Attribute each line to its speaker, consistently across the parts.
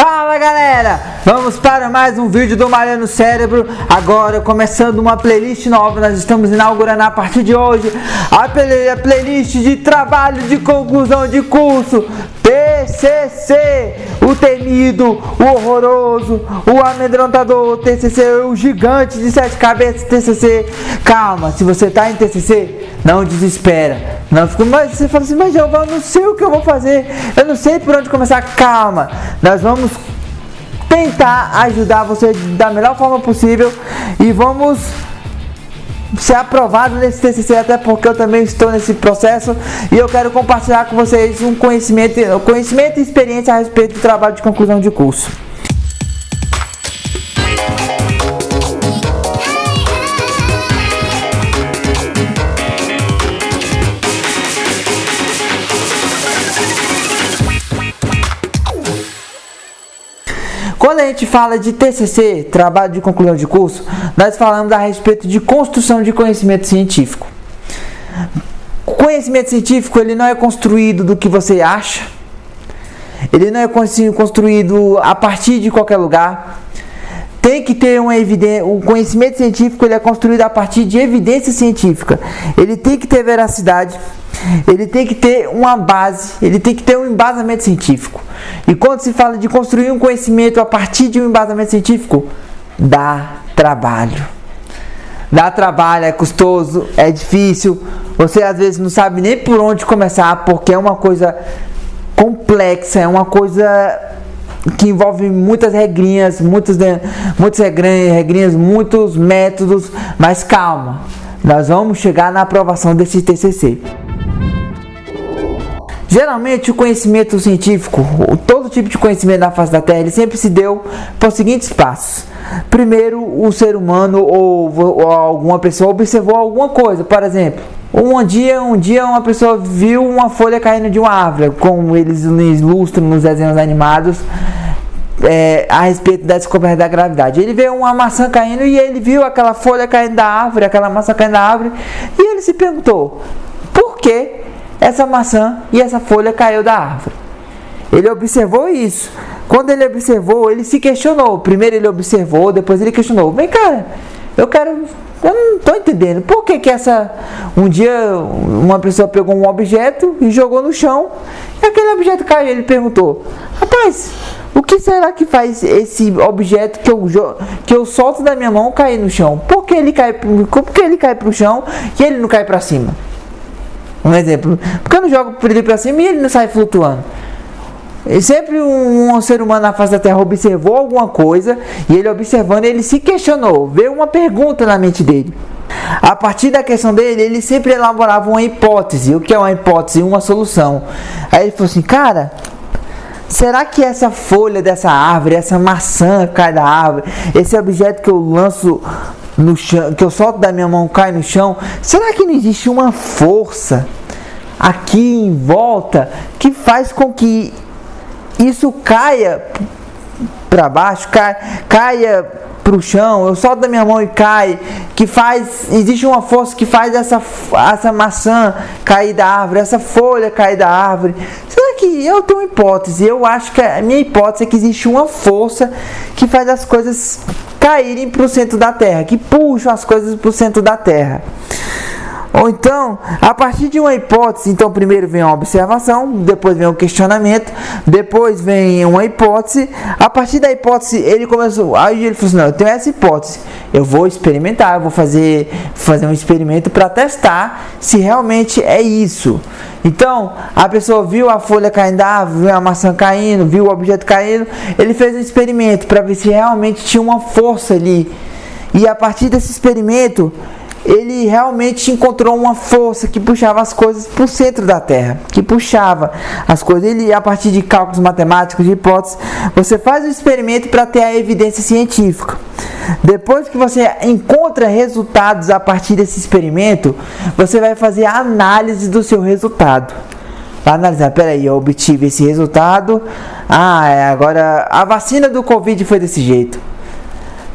Speaker 1: Fala galera, vamos para mais um vídeo do Malhando Cérebro. Agora começando uma playlist nova, nós estamos inaugurando a partir de hoje a playlist de trabalho de conclusão de curso TCC, o temido, o horroroso, o amedrontador TCC, o gigante de 7 cabeças TCC. Calma, se você está em TCC, não desespera, não fica, mas você fala assim, mas eu não sei o que eu vou fazer, eu não sei por onde começar. Calma, nós vamos tentar ajudar você da melhor forma possível e vamos ser aprovado nesse TCC, até porque eu também estou nesse processo e eu quero compartilhar com vocês um conhecimento e experiência a respeito do trabalho de conclusão de curso. Quando a gente fala de TCC, trabalho de conclusão de curso, nós falamos a respeito de construção de conhecimento científico. O conhecimento científico, ele não é construído do que você acha, ele não é construído a partir de qualquer lugar. Tem que ter uma evidência. O conhecimento científico, ele é construído a partir de evidência científica. Ele tem que ter veracidade, ele tem que ter uma base, ele tem que ter um embasamento científico. E quando se fala de construir um conhecimento a partir de um embasamento científico, dá trabalho. Dá trabalho, é custoso, é difícil. Você às vezes não sabe nem por onde começar, porque é uma coisa complexa, é uma coisa que envolve muitas regrinhas, muitos métodos, mas calma, nós vamos chegar na aprovação desse TCC. Geralmente o conhecimento científico, todo tipo de conhecimento na face da Terra, ele sempre se deu por seguintes passos. Primeiro, o ser humano ou alguma pessoa observou alguma coisa. Por exemplo, um dia uma pessoa viu uma folha caindo de uma árvore, como eles ilustram nos desenhos animados, a respeito da descoberta da gravidade. Ele viu uma maçã caindo e ele viu aquela folha caindo da árvore, aquela maçã caindo da árvore, e ele se perguntou, por que essa maçã e essa folha caiu da árvore? Ele observou isso. Quando ele observou, ele se questionou. Primeiro ele observou, depois ele questionou. Vem, cara, eu não estou entendendo. Por que um dia uma pessoa pegou um objeto e jogou no chão e aquele objeto caiu? Ele perguntou, rapaz, o que será que faz esse objeto que eu solto da minha mão cair no chão? Por que ele cai para o chão e ele não cai para cima? Um exemplo, porque eu não jogo ele para cima e ele não sai flutuando? E sempre um ser humano na face da Terra observou alguma coisa, e ele observando, ele se questionou, veio uma pergunta na mente dele. A partir da questão dele, ele sempre elaborava uma hipótese. O que é uma hipótese? Uma solução. Aí ele falou assim, cara, será que essa folha dessa árvore, essa maçã cai da árvore, esse objeto que eu lanço no chão, que eu solto da minha mão, cai no chão, será que não existe uma força aqui em volta que faz com que isso caia para baixo, caia para o chão, eu solto da minha mão e cai, existe uma força que faz essa maçã cair da árvore, essa folha cair da árvore? Será que eu tenho uma hipótese? Eu acho que a minha hipótese é que existe uma força que faz as coisas caírem para o centro da Terra, que puxam as coisas para o centro da Terra. Ou então, a partir de uma hipótese, então primeiro vem uma observação, depois vem um questionamento, depois vem uma hipótese. A partir da hipótese, ele começou, aí ele falou assim, não, eu tenho essa hipótese, eu vou experimentar, eu vou fazer um experimento para testar se realmente é isso. Então, a pessoa viu a folha caindo da árvore, viu a maçã caindo, viu o objeto caindo, ele fez um experimento para ver se realmente tinha uma força ali. E a partir desse experimento, ele realmente encontrou uma força que puxava as coisas para o centro da Terra, que puxava as coisas. Ele, a partir de cálculos matemáticos, de hipóteses, você faz o experimento para ter a evidência científica. Depois que você encontra resultados a partir desse experimento, você vai fazer a análise do seu resultado. Vai analisar, peraí, eu obtive esse resultado, agora a vacina do Covid foi desse jeito.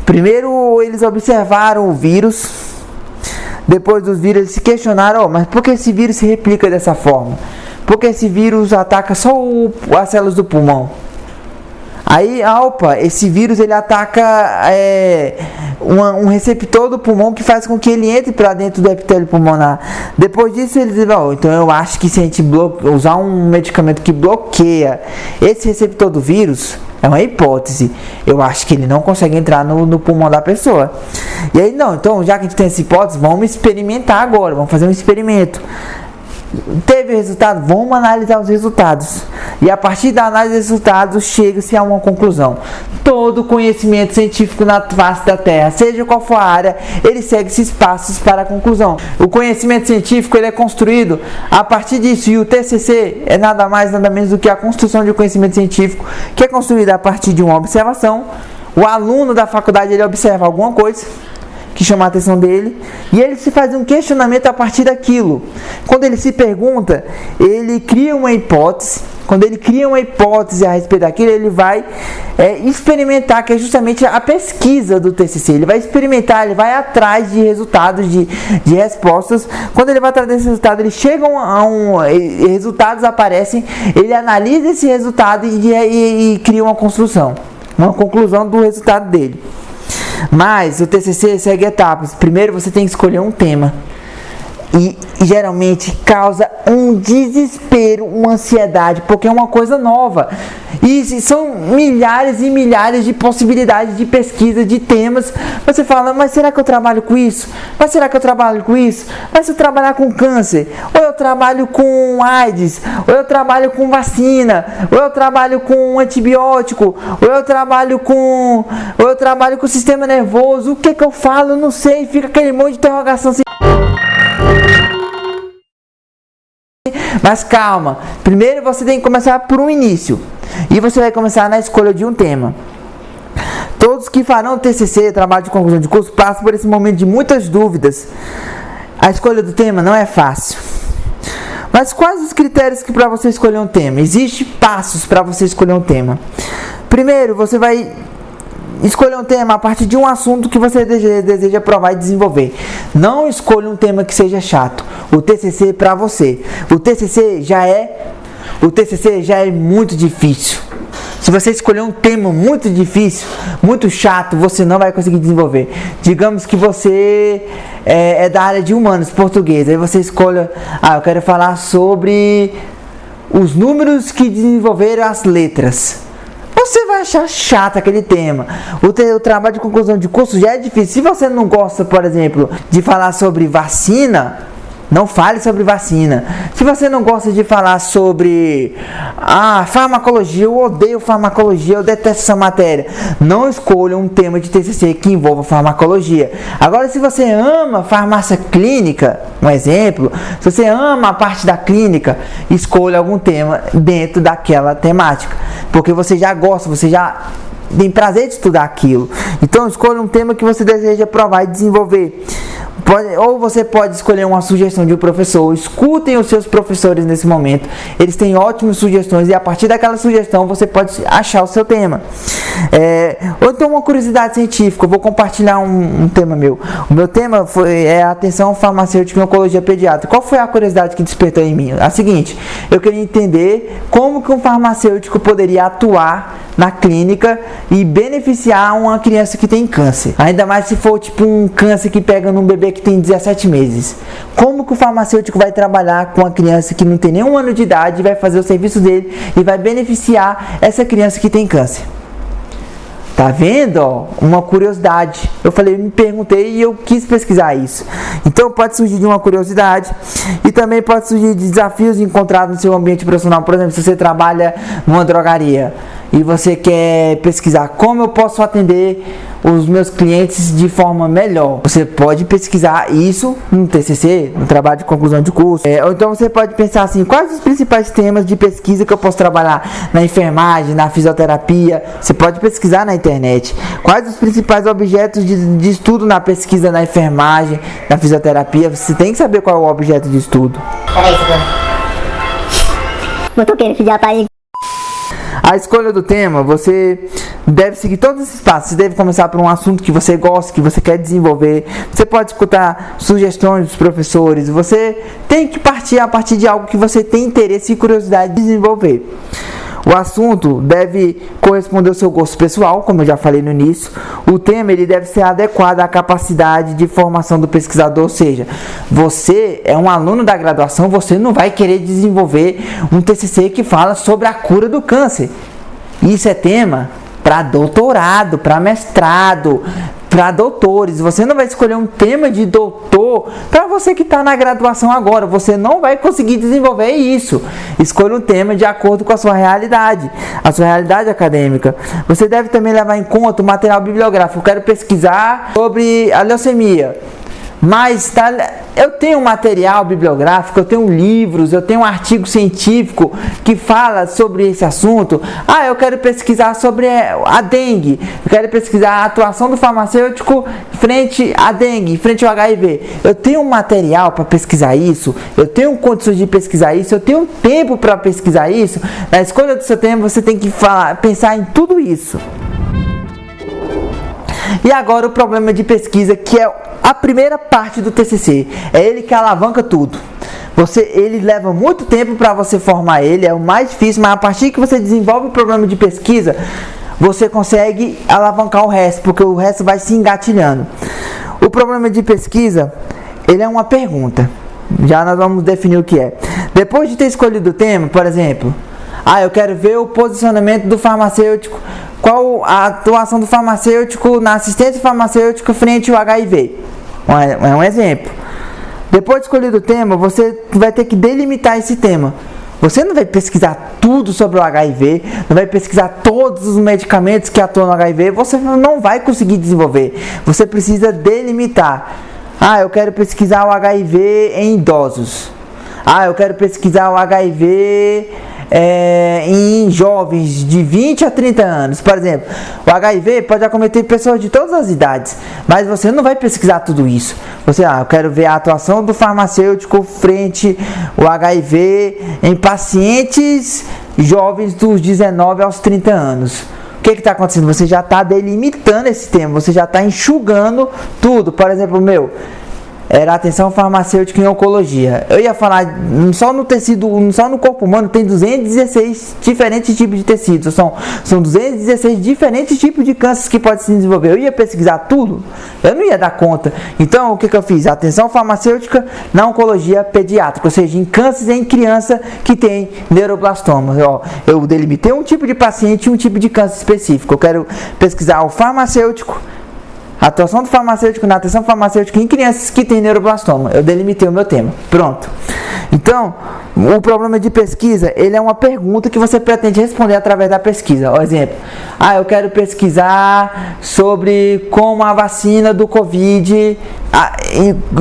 Speaker 1: Primeiro eles observaram o vírus. Depois dos vírus, eles se questionaram, mas por que esse vírus se replica dessa forma? Por que esse vírus ataca só as células do pulmão? Aí, opa, esse vírus ele ataca um receptor do pulmão que faz com que ele entre para dentro do epitélio pulmonar. Depois disso ele diz, então eu acho que se a gente usar um medicamento que bloqueia esse receptor do vírus, é uma hipótese, eu acho que ele não consegue entrar no pulmão da pessoa. E aí não, então já que a gente tem essa hipótese, vamos experimentar agora, vamos fazer um experimento. Teve resultado? Vamos analisar os resultados. E a partir da análise dos resultados, chega-se a uma conclusão. Todo conhecimento científico na face da Terra, seja qual for a área, ele segue esses passos para a conclusão. O conhecimento científico ele é construído a partir disso. E o TCC é nada mais, nada menos do que a construção de um conhecimento científico, que é construído a partir de uma observação. O aluno da faculdade ele observa alguma coisa que chama a atenção dele, e ele se faz um questionamento a partir daquilo. Quando ele se pergunta, ele cria uma hipótese. Quando ele cria uma hipótese a respeito daquilo, ele vai experimentar, que é justamente a pesquisa do TCC. Ele vai experimentar, ele vai atrás de resultados, de respostas. Quando ele vai atrás desse resultado, ele chega resultados aparecem, ele analisa esse resultado e cria uma construção, uma conclusão do resultado dele. Mas o TCC segue etapas. Primeiro você tem que escolher um tema. E geralmente causa um desespero, uma ansiedade, porque é uma coisa nova. E são milhares e milhares de possibilidades de pesquisa, de temas. Você fala, mas será que eu trabalho com isso? Mas será que eu trabalho com isso? Mas se eu trabalhar com câncer? Ou eu trabalho com AIDS? Ou eu trabalho com vacina? Ou eu trabalho com antibiótico? Ou eu trabalho com o sistema nervoso? O que eu falo? Não sei. Fica aquele monte de interrogação assim. Mas calma, primeiro você tem que começar por um início. E você vai começar na escolha de um tema. Todos que farão TCC, trabalho de conclusão de curso, passam por esse momento de muitas dúvidas. A escolha do tema não é fácil. Mas quais os critérios para você escolher um tema? Existem passos para você escolher um tema. Primeiro, você vai escolha um tema a partir de um assunto que você deseja provar e desenvolver. Não escolha um tema que seja chato. O TCC é para você. O TCC já é muito difícil. Se você escolher um tema muito difícil, muito chato, você não vai conseguir desenvolver. Digamos que você é da área de humanos, português. Aí você escolhe, eu quero falar sobre os números que desenvolveram as letras. Você vai achar chato aquele tema. O trabalho de conclusão de curso já é difícil. Se você não gosta, por exemplo, de falar sobre vacina, não fale sobre vacina. Se você não gosta de falar sobre farmacologia, eu odeio farmacologia, eu detesto essa matéria, não escolha um tema de TCC que envolva farmacologia. Agora, se você ama farmácia clínica, um exemplo, se você ama a parte da clínica, escolha algum tema dentro daquela temática, porque você já gosta, você já tem prazer de estudar aquilo. Então escolha um tema que você deseja provar e desenvolver. Ou você pode escolher uma sugestão de um professor. Escutem os seus professores nesse momento. Eles têm ótimas sugestões e a partir daquela sugestão você pode achar o seu tema. Ou então uma curiosidade científica. Eu vou compartilhar um tema meu. O meu tema é a atenção farmacêutica em oncologia pediátrica. Qual foi a curiosidade que despertou em mim? A seguinte: eu queria entender como que um farmacêutico poderia atuar na clínica e beneficiar uma criança que tem câncer. Ainda mais se for tipo um câncer que pega num bebê que tem 17 meses. Como que o farmacêutico vai trabalhar com uma criança que não tem nenhum ano de idade, vai fazer o serviço dele e vai beneficiar essa criança que tem câncer? Tá vendo? Ó, uma curiosidade. Eu me perguntei e eu quis pesquisar isso. Então pode surgir de uma curiosidade e também pode surgir de desafios encontrados no seu ambiente profissional. Por exemplo, se você trabalha numa drogaria e você quer pesquisar como eu posso atender os meus clientes de forma melhor, você pode pesquisar isso no TCC, no trabalho de conclusão de curso. Ou então você pode pensar assim: quais os principais temas de pesquisa que eu posso trabalhar na enfermagem, na fisioterapia? Você pode pesquisar na internet. Quais os principais objetos de estudo na pesquisa na enfermagem, na fisioterapia? Você tem que saber qual é o objeto de estudo.
Speaker 2: Peraí, motoqueiro, filho da pai.
Speaker 1: A escolha do tema, você deve seguir todos esses passos. Você deve começar por um assunto que você gosta, que você quer desenvolver. Você pode escutar sugestões dos professores. Você tem que partir a partir de algo que você tem interesse e curiosidade de desenvolver. O assunto deve corresponder ao seu gosto pessoal, como eu já falei no início. O tema ele deve ser adequado à capacidade de formação do pesquisador, ou seja, você é um aluno da graduação, você não vai querer desenvolver um TCC que fala sobre a cura do câncer. Isso é tema para doutorado, para mestrado, para doutores. Você não vai escolher um tema de doutor para você que está na graduação agora. Você não vai conseguir desenvolver isso. Escolha um tema de acordo com a sua realidade acadêmica. Você deve também levar em conta o material bibliográfico. Eu quero pesquisar sobre a leucemia. Mas eu tenho material bibliográfico, eu tenho livros, eu tenho um artigo científico que fala sobre esse assunto. Eu quero pesquisar sobre a dengue, eu quero pesquisar a atuação do farmacêutico frente à dengue, frente ao HIV. Eu tenho um material para pesquisar isso, eu tenho condições de pesquisar isso, eu tenho tempo para pesquisar isso. Na escolha do seu tema você tem que pensar em tudo isso. E agora o problema de pesquisa, que é a primeira parte do TCC, é ele que alavanca tudo. Ele leva muito tempo para você formar ele, é o mais difícil, mas a partir que você desenvolve o problema de pesquisa, você consegue alavancar o resto, porque o resto vai se engatilhando. O problema de pesquisa, ele é uma pergunta. Já nós vamos definir o que é. Depois de ter escolhido o tema, por exemplo, eu quero ver o posicionamento do farmacêutico, qual a atuação do farmacêutico na assistência farmacêutica frente ao HIV. É um exemplo. Depois de escolhido o tema, você vai ter que delimitar esse tema. Você não vai pesquisar tudo sobre o HIV, não vai pesquisar todos os medicamentos que atuam no HIV, você não vai conseguir desenvolver. Você precisa delimitar. Eu quero pesquisar o HIV em idosos. Eu quero pesquisar o HIV em jovens de 20 a 30 anos. Por exemplo, o HIV pode acometer pessoas de todas as idades, mas você não vai pesquisar tudo isso. Eu quero ver a atuação do farmacêutico frente ao HIV em pacientes jovens dos 19 aos 30 anos. O que está acontecendo? Você já está delimitando esse tema, você já está enxugando tudo. Por exemplo, era atenção farmacêutica em oncologia. Eu ia falar, só no tecido, só no corpo humano tem 216 diferentes tipos de tecidos. São 216 diferentes tipos de cânceres que podem se desenvolver. Eu ia pesquisar tudo? Eu não ia dar conta. Então, o que eu fiz? Atenção farmacêutica na oncologia pediátrica, ou seja, em cânceres em criança que tem neuroblastoma. Eu delimitei um tipo de paciente e um tipo de câncer específico. Eu quero pesquisar o farmacêutico, a atuação do farmacêutico na atenção farmacêutica em crianças que têm neuroblastoma. Eu delimitei o meu tema. Pronto. Então, o problema de pesquisa, ele é uma pergunta que você pretende responder através da pesquisa. Por exemplo, eu quero pesquisar sobre como a vacina do Covid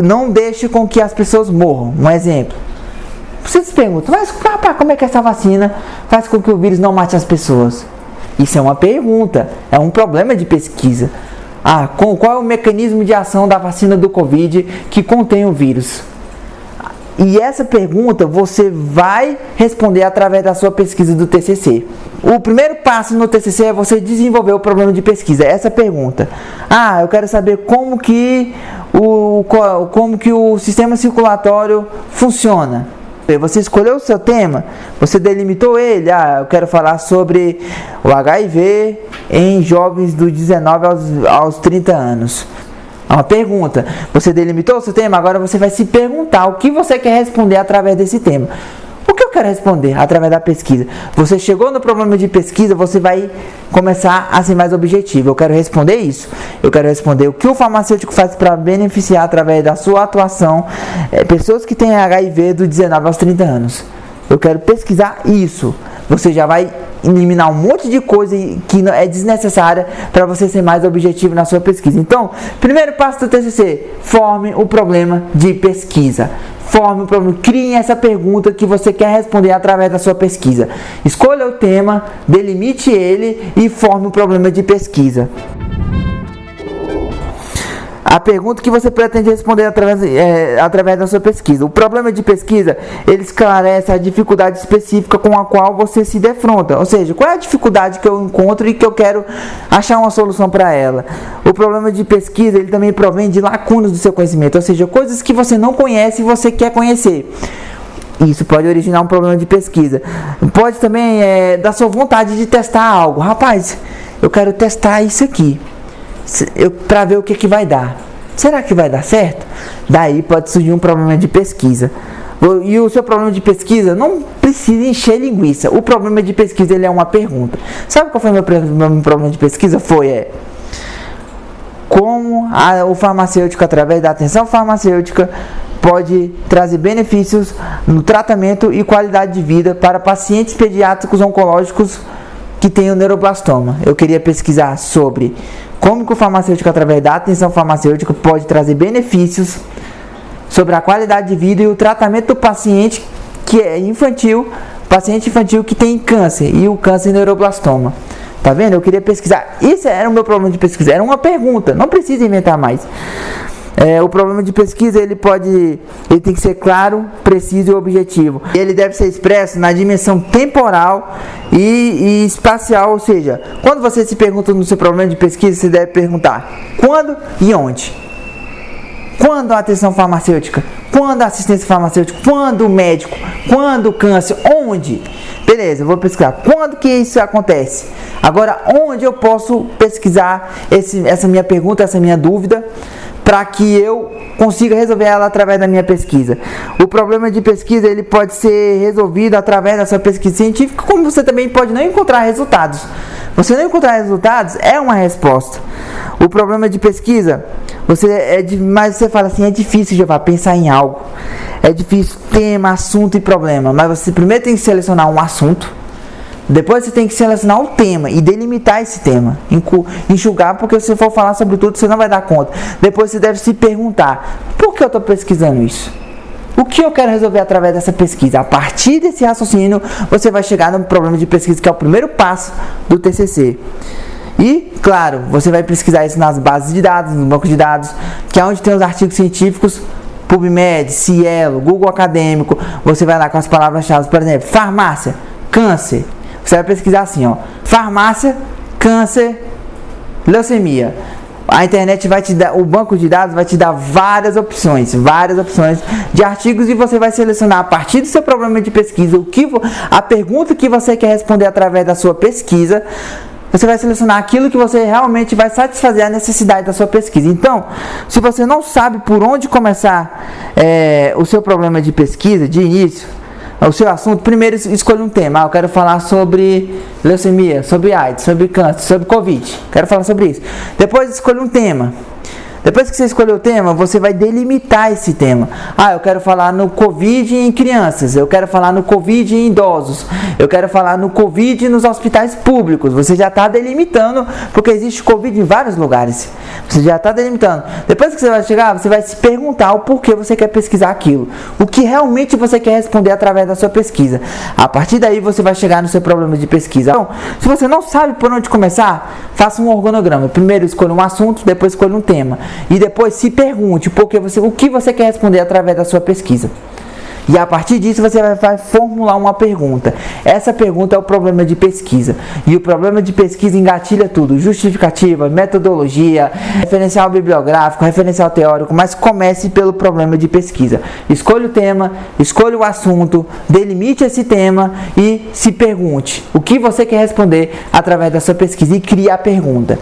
Speaker 1: não deixe com que as pessoas morram. Um exemplo. Você se pergunta, mas como é que essa vacina faz com que o vírus não mate as pessoas? Isso é uma pergunta, é um problema de pesquisa. Qual é o mecanismo de ação da vacina do Covid que contém o vírus? E essa pergunta você vai responder através da sua pesquisa do TCC. O primeiro passo no TCC é você desenvolver o problema de pesquisa. Essa pergunta. Eu quero saber como que o sistema circulatório funciona. Você escolheu o seu tema, você delimitou ele. Eu quero falar sobre o HIV em jovens dos 19 aos 30 anos. Uma pergunta. Você delimitou o seu tema, agora você vai se perguntar o que você quer responder através desse tema. O que eu quero responder através da pesquisa? Você chegou no problema de pesquisa, você vai começar a ser mais objetivo. Eu quero responder isso. Eu quero responder o que o farmacêutico faz para beneficiar através da sua atuação pessoas que têm HIV dos 19 aos 30 anos. Eu quero pesquisar isso. Você já vai eliminar um monte de coisa que é desnecessária para você ser mais objetivo na sua pesquisa. Então, primeiro passo do TCC, forme o problema de pesquisa. Forme o problema, crie essa pergunta que você quer responder através da sua pesquisa. Escolha o tema, delimite ele e forme o problema de pesquisa. A pergunta que você pretende responder através da sua pesquisa. O problema de pesquisa, ele esclarece a dificuldade específica com a qual você se defronta. Ou seja, qual é a dificuldade que eu encontro e que eu quero achar uma solução para ela. O problema de pesquisa, ele também provém de lacunas do seu conhecimento. Ou seja, coisas que você não conhece e você quer conhecer. Isso pode originar um problema de pesquisa. Pode também da sua vontade de testar algo. Rapaz, eu quero testar isso aqui para ver o que vai dar. Será que vai dar certo? Daí pode surgir um problema de pesquisa. E o seu problema de pesquisa não precisa encher linguiça. O problema de pesquisa ele é uma pergunta. Sabe qual foi o meu problema de pesquisa? Como o farmacêutico, através da atenção farmacêutica, pode trazer benefícios no tratamento e qualidade de vida para pacientes pediátricos oncológicos que tenham neuroblastoma. Eu queria pesquisar sobre como que o farmacêutico, através da atenção farmacêutica, pode trazer benefícios sobre a qualidade de vida e o tratamento do paciente que é infantil, paciente infantil que tem câncer e o câncer neuroblastoma. Tá vendo? Eu queria pesquisar. Isso era o meu problema de pesquisa. Era uma pergunta. Não precisa inventar mais. O problema de pesquisa ele tem que ser claro, preciso e objetivo. Ele deve ser expresso na dimensão temporal e espacial, ou seja, quando você se pergunta no seu problema de pesquisa, você deve perguntar quando e onde. Quando a atenção farmacêutica? Quando a assistência farmacêutica? Quando o médico? Quando o câncer? Onde? Beleza, eu vou pesquisar. Quando que isso acontece? Agora, onde eu posso pesquisar essa minha pergunta, essa minha dúvida, para que eu consiga resolver ela através da minha pesquisa? O problema de pesquisa ele pode ser resolvido através da sua pesquisa científica, como você também pode não encontrar resultados. Você não encontrar resultados é uma resposta. O problema de pesquisa, mas você fala assim, é difícil, Jeová, pensar em algo. É difícil, tema, assunto e problema. Mas você primeiro tem que selecionar um assunto. Depois você tem que selecionar o tema e delimitar esse tema, enxugar, porque se você for falar sobre tudo, você não vai dar conta. Depois você deve se perguntar, por que eu estou pesquisando isso? O que eu quero resolver através dessa pesquisa? A partir desse raciocínio, você vai chegar no problema de pesquisa, que é o primeiro passo do TCC. E, claro, você vai pesquisar isso nas bases de dados, no banco de dados, que é onde tem os artigos científicos, PubMed, Cielo, Google Acadêmico. Você vai lá com as palavras-chave, por exemplo, farmácia, câncer. Você vai pesquisar assim, ó, farmácia, câncer, leucemia. A internet vai te dar, o banco de dados vai te dar várias opções de artigos, e você vai selecionar a partir do seu problema de pesquisa a pergunta que você quer responder através da sua pesquisa. Você vai selecionar aquilo que você realmente vai satisfazer a necessidade da sua pesquisa. Então, se você não sabe por onde começar o seu problema de pesquisa, de início, o seu assunto, primeiro escolha um tema. Eu quero falar sobre leucemia, sobre AIDS, sobre câncer, sobre Covid. Quero falar sobre isso. Depois escolha um tema. Depois que você escolheu o tema, você vai delimitar esse tema. Eu quero falar no Covid em crianças, eu quero falar no Covid em idosos, eu quero falar no Covid nos hospitais públicos. Você já está delimitando, porque existe Covid em vários lugares. Você já está delimitando. Depois que você vai chegar, você vai se perguntar o porquê você quer pesquisar aquilo. O que realmente você quer responder através da sua pesquisa. A partir daí, você vai chegar no seu problema de pesquisa. Então, se você não sabe por onde começar, faça um organograma. Primeiro escolha um assunto, depois escolha um tema. E depois se pergunte o que você quer responder através da sua pesquisa. E a partir disso você vai formular uma pergunta. Essa pergunta é o problema de pesquisa. E o problema de pesquisa engatilha tudo: justificativa, metodologia, referencial bibliográfico, referencial teórico. Mas comece pelo problema de pesquisa. Escolha o tema, escolha o assunto, delimite esse tema e se pergunte o que você quer responder através da sua pesquisa, e crie a pergunta.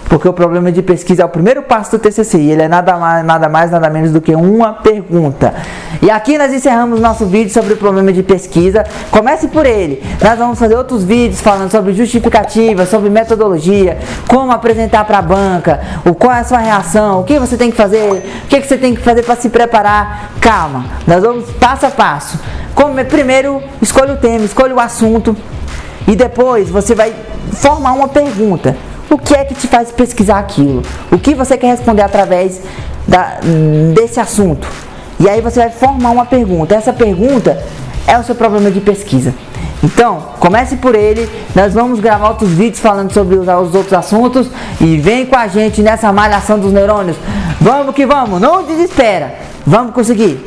Speaker 1: Porque o problema de pesquisa é o primeiro passo do TCC, e ele é nada mais, nada menos do que uma pergunta. E aqui nós encerramos nosso vídeo sobre o problema de pesquisa. Comece por ele. Nós vamos fazer outros vídeos falando sobre justificativa, sobre metodologia, como apresentar para a banca, qual é a sua reação, o que você tem que fazer, o que você tem que fazer para se preparar. Calma, nós vamos passo a passo. Primeiro, escolha o tema, escolha o assunto, e depois você vai formar uma pergunta. O que é que te faz pesquisar aquilo? O que você quer responder através desse assunto? E aí você vai formar uma pergunta. Essa pergunta é o seu problema de pesquisa. Então, comece por ele. Nós vamos gravar outros vídeos falando sobre os outros assuntos. E vem com a gente nessa malhação dos neurônios. Vamos que vamos, não desespera. Vamos conseguir.